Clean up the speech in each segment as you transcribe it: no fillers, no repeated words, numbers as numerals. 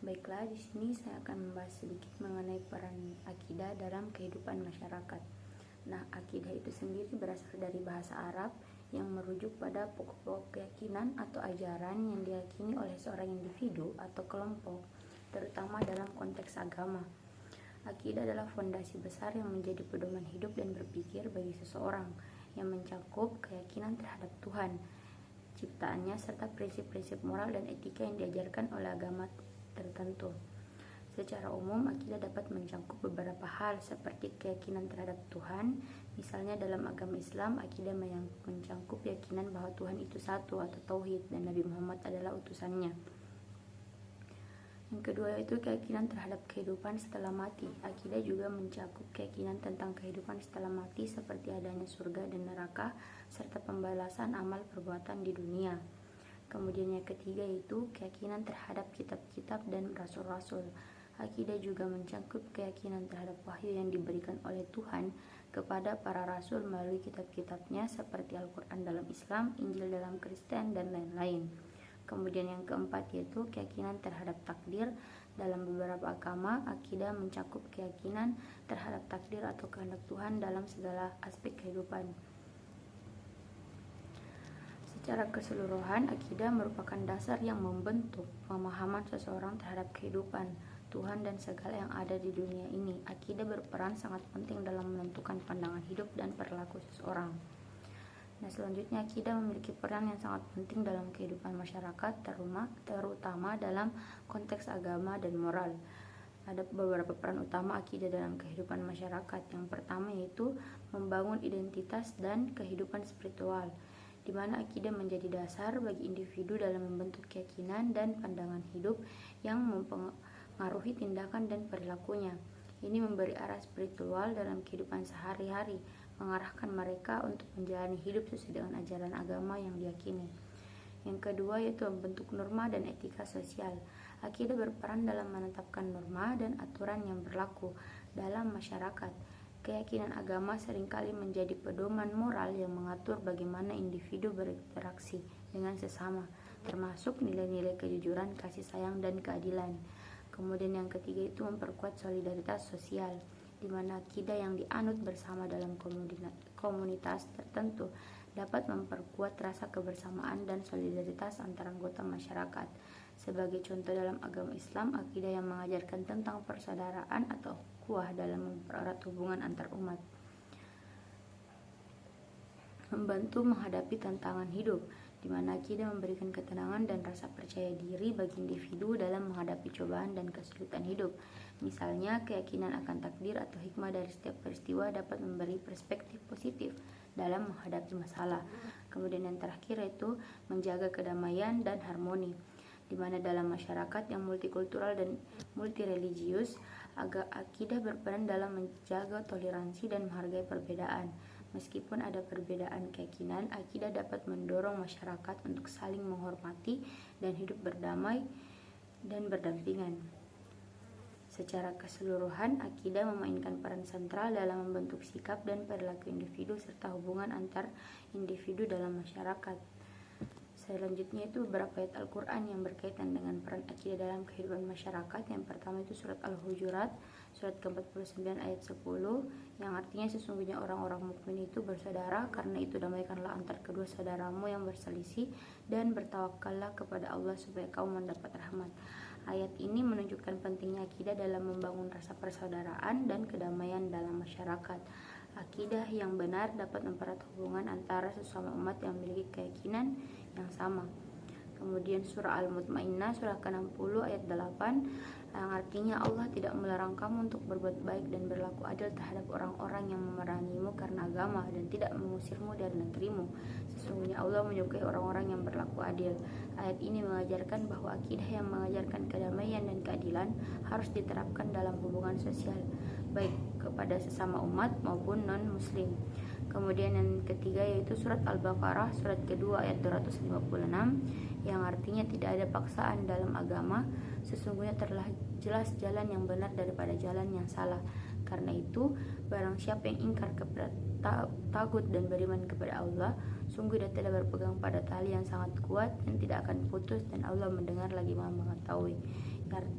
Baiklah, di sini saya akan membahas sedikit mengenai peran akidah dalam kehidupan masyarakat. Nah, akidah itu sendiri berasal dari bahasa Arab yang merujuk pada pokok-pokok keyakinan atau ajaran yang diyakini oleh seorang individu atau kelompok, terutama dalam konteks agama. Akidah adalah fondasi besar yang menjadi pedoman hidup dan berpikir bagi seseorang, yang mencakup keyakinan terhadap Tuhan, ciptaannya, serta prinsip-prinsip moral dan etika yang diajarkan oleh agama tertentu. Secara umum, akidah dapat mencakup beberapa hal seperti keyakinan terhadap Tuhan. Misalnya dalam agama Islam, akidah mencakup keyakinan bahwa Tuhan itu satu atau tauhid dan Nabi Muhammad adalah utusannya. Yang kedua yaitu keyakinan terhadap kehidupan setelah mati. Akidah juga mencakup keyakinan tentang kehidupan setelah mati seperti adanya surga dan neraka serta pembalasan amal perbuatan di dunia. Kemudian yang ketiga yaitu keyakinan terhadap kitab-kitab dan rasul-rasul. Akidah juga mencakup keyakinan terhadap wahyu yang diberikan oleh Tuhan kepada para rasul melalui kitab-kitabnya seperti Al-Quran dalam Islam, Injil dalam Kristen, dan lain-lain. Kemudian yang keempat yaitu keyakinan terhadap takdir. Dalam beberapa agama, akidah mencakup keyakinan terhadap takdir atau kehendak Tuhan dalam segala aspek kehidupan. Secara keseluruhan, akidah merupakan dasar yang membentuk pemahaman seseorang terhadap kehidupan, Tuhan, dan segala yang ada di dunia ini. Akidah berperan sangat penting dalam menentukan pandangan hidup dan perilaku seseorang. Nah, selanjutnya akidah memiliki peran yang sangat penting dalam kehidupan masyarakat, terutama dalam konteks agama dan moral. Ada beberapa peran utama akidah dalam kehidupan masyarakat. Yang pertama yaitu membangun identitas dan kehidupan spiritual, di mana akidah menjadi dasar bagi individu dalam membentuk keyakinan dan pandangan hidup yang mempengaruhi tindakan dan perilakunya. Ini memberi arah spiritual dalam kehidupan sehari-hari, mengarahkan mereka untuk menjalani hidup sesuai dengan ajaran agama yang diyakini. Yang kedua yaitu membentuk norma dan etika sosial. Akidah berperan dalam menetapkan norma dan aturan yang berlaku dalam masyarakat. Keyakinan agama seringkali menjadi pedoman moral yang mengatur bagaimana individu berinteraksi dengan sesama, termasuk nilai-nilai kejujuran, kasih sayang, dan keadilan. Kemudian yang ketiga itu memperkuat solidaritas sosial, di mana akidah yang dianut bersama dalam komunitas tertentu dapat memperkuat rasa kebersamaan dan solidaritas antara anggota masyarakat. Sebagai contoh dalam agama Islam, akidah yang mengajarkan tentang persaudaraan atau ukhuwah dalam mempererat hubungan antar umat. Membantu menghadapi tantangan hidup, di mana akidah memberikan ketenangan dan rasa percaya diri bagi individu dalam menghadapi cobaan dan kesulitan hidup. Misalnya, keyakinan akan takdir atau hikmah dari setiap peristiwa dapat memberi perspektif positif dalam menghadapi masalah. Kemudian yang terakhir yaitu menjaga kedamaian dan harmoni, di mana dalam masyarakat yang multikultural dan multireligius, akidah berperan dalam menjaga toleransi dan menghargai perbedaan. Meskipun ada perbedaan keyakinan, akidah dapat mendorong masyarakat untuk saling menghormati dan hidup berdamai dan berdampingan. Secara keseluruhan, akidah memainkan peran sentral dalam membentuk sikap dan perilaku individu serta hubungan antar individu dalam masyarakat. Selanjutnya itu beberapa ayat Al-Quran yang berkaitan dengan peran akidah dalam kehidupan masyarakat. Yang pertama itu surat Al-Hujurat, surat ke-49 ayat 10, yang artinya sesungguhnya orang-orang mukmin itu bersaudara, karena itu damaikanlah antar kedua saudaramu yang berselisih dan bertawakallah kepada Allah supaya kamu mendapat rahmat. Ayat ini menunjukkan pentingnya akidah dalam membangun rasa persaudaraan dan kedamaian dalam masyarakat. Akidah yang benar dapat mempererat hubungan antara sesama umat yang memiliki keyakinan yang sama. Kemudian surah Al-Mutmainnah surah ke-60 ayat 8, yang artinya Allah tidak melarang kamu untuk berbuat baik dan berlaku adil terhadap orang-orang yang memerangimu karena agama dan tidak mengusirmu dari negerimu. Sesungguhnya Allah menyukai orang-orang yang berlaku adil. Ayat ini mengajarkan bahwa akidah yang mengajarkan kedamaian dan keadilan harus diterapkan dalam hubungan sosial, baik kepada sesama umat maupun non-muslim. Kemudian yang ketiga yaitu surat Al-Baqarah surat kedua ayat 256, yang artinya tidak ada paksaan dalam agama, sesungguhnya telah jelas jalan yang benar daripada jalan yang salah. Karena itu, barang siapa yang ingkar kepada tagut dan beriman kepada Allah, sungguh dia telah berpegang pada tali yang sangat kuat dan tidak akan putus, dan Allah mendengar lagi Maha mengetahui.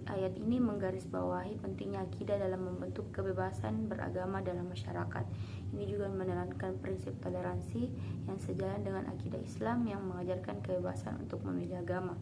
Ayat ini menggarisbawahi pentingnya akidah dalam membentuk kebebasan beragama dalam masyarakat. Ini juga menekankan prinsip toleransi yang sejalan dengan akidah Islam yang mengajarkan kebebasan untuk memilih agama.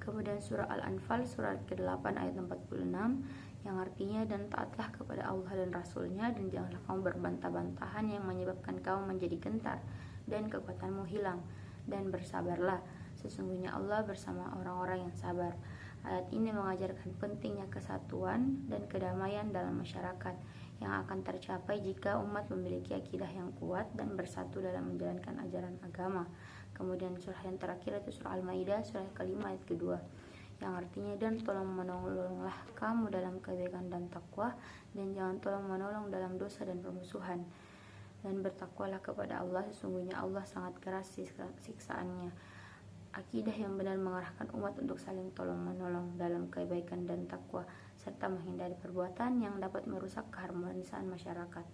Kemudian surah Al-Anfal surat ke-8 ayat 46 yang artinya, dan taatlah kepada Allah dan Rasulnya, dan janganlah kamu berbantah-bantahan yang menyebabkan kamu menjadi gentar dan kekuatanmu hilang, dan bersabarlah, sesungguhnya Allah bersama orang-orang yang sabar. Ayat ini mengajarkan pentingnya kesatuan dan kedamaian dalam masyarakat yang akan tercapai jika umat memiliki akidah yang kuat dan bersatu dalam menjalankan ajaran agama. Kemudian surah yang terakhir itu surah Al-Maidah surah ke-5 ayat ke-2 yang artinya, dan tolong menolonglah kamu dalam kebaikan dan takwa, dan jangan tolong menolong dalam dosa dan permusuhan, dan bertakwalah kepada Allah, sesungguhnya Allah sangat keras siksaannya. Akidah yang benar mengarahkan umat untuk saling tolong-menolong dalam kebaikan dan takwa, serta menghindari perbuatan yang dapat merusak keharmonisan masyarakat.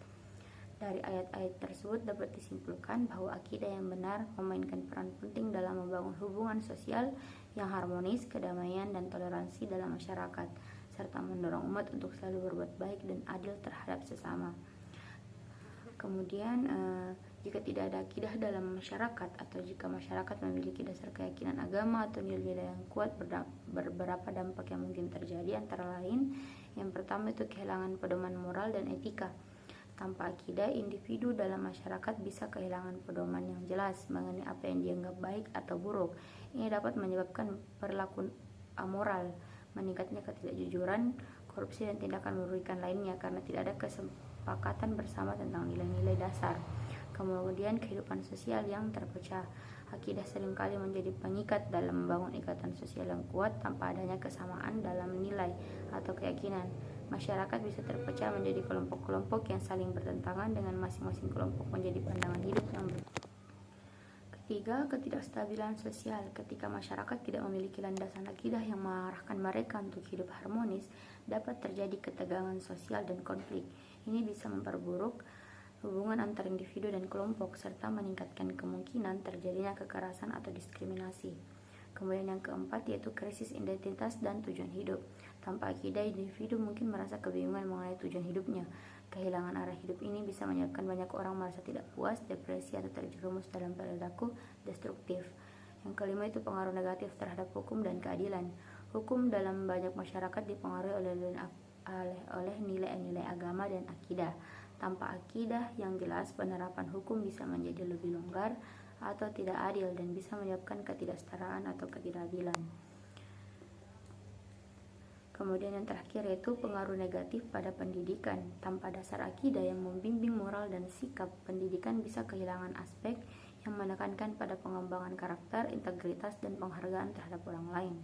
Dari ayat-ayat tersebut dapat disimpulkan bahwa akidah yang benar memainkan peran penting dalam membangun hubungan sosial yang harmonis, kedamaian, dan toleransi dalam masyarakat, serta mendorong umat untuk selalu berbuat baik dan adil terhadap sesama. Kemudian jika tidak ada akidah dalam masyarakat, atau jika masyarakat memiliki dasar keyakinan agama atau nilai-nilai yang kuat, beberapa dampak yang mungkin terjadi antara lain, yang pertama itu kehilangan pedoman moral dan etika. Tanpa akidah, individu dalam masyarakat bisa kehilangan pedoman yang jelas mengenai apa yang dianggap baik atau buruk. Ini dapat menyebabkan perilaku amoral, meningkatnya ketidakjujuran, korupsi, dan tindakan merugikan lainnya karena tidak ada kesepakatan bersama tentang nilai-nilai dasar. Kemudian kehidupan sosial yang terpecah. Akidah seringkali menjadi pengikat dalam membangun ikatan sosial yang kuat tanpa adanya kesamaan dalam nilai atau keyakinan. Masyarakat bisa terpecah menjadi kelompok-kelompok yang saling bertentangan dengan masing-masing kelompok menjadi pandangan hidup yang berbeda. Ketiga, ketidakstabilan sosial. Ketika masyarakat tidak memiliki landasan akidah yang mengarahkan mereka untuk hidup harmonis, dapat terjadi ketegangan sosial dan konflik. Ini bisa memperburuk hubungan antar individu dan kelompok, serta meningkatkan kemungkinan terjadinya kekerasan atau diskriminasi. Kemudian yang keempat yaitu krisis identitas dan tujuan hidup. Tanpa akidah, individu mungkin merasa kebingungan mengenai tujuan hidupnya. Kehilangan arah hidup ini bisa menyebabkan banyak orang merasa tidak puas, depresi, atau terjerumus dalam perilaku destruktif. Yang kelima itu pengaruh negatif terhadap hukum dan keadilan. Hukum dalam banyak masyarakat dipengaruhi oleh nilai-nilai agama dan akidah. Tanpa akidah yang jelas, penerapan hukum bisa menjadi lebih longgar atau tidak adil dan bisa menyebabkan ketidaksetaraan atau ketidakadilan. Kemudian yang terakhir yaitu pengaruh negatif pada pendidikan. Tanpa dasar akidah yang membimbing moral dan sikap, pendidikan bisa kehilangan aspek yang menekankan pada pengembangan karakter, integritas, dan penghargaan terhadap orang lain.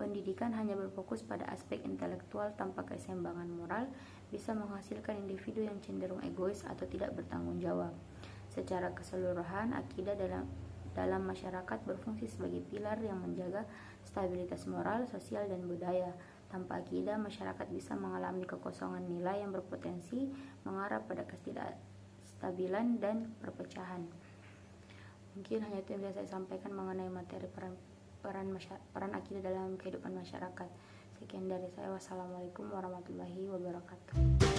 Pendidikan hanya berfokus pada aspek intelektual tanpa keseimbangan moral, bisa menghasilkan individu yang cenderung egois atau tidak bertanggung jawab. Secara keseluruhan, akidah dalam masyarakat berfungsi sebagai pilar yang menjaga stabilitas moral, sosial, dan budaya. Tanpa akidah, masyarakat bisa mengalami kekosongan nilai yang berpotensi mengarah pada ketidakstabilan dan perpecahan. Mungkin hanya itu yang bisa saya sampaikan mengenai materi peran akidah dalam kehidupan masyarakat. Sekian dari saya. Wassalamualaikum warahmatullahi wabarakatuh.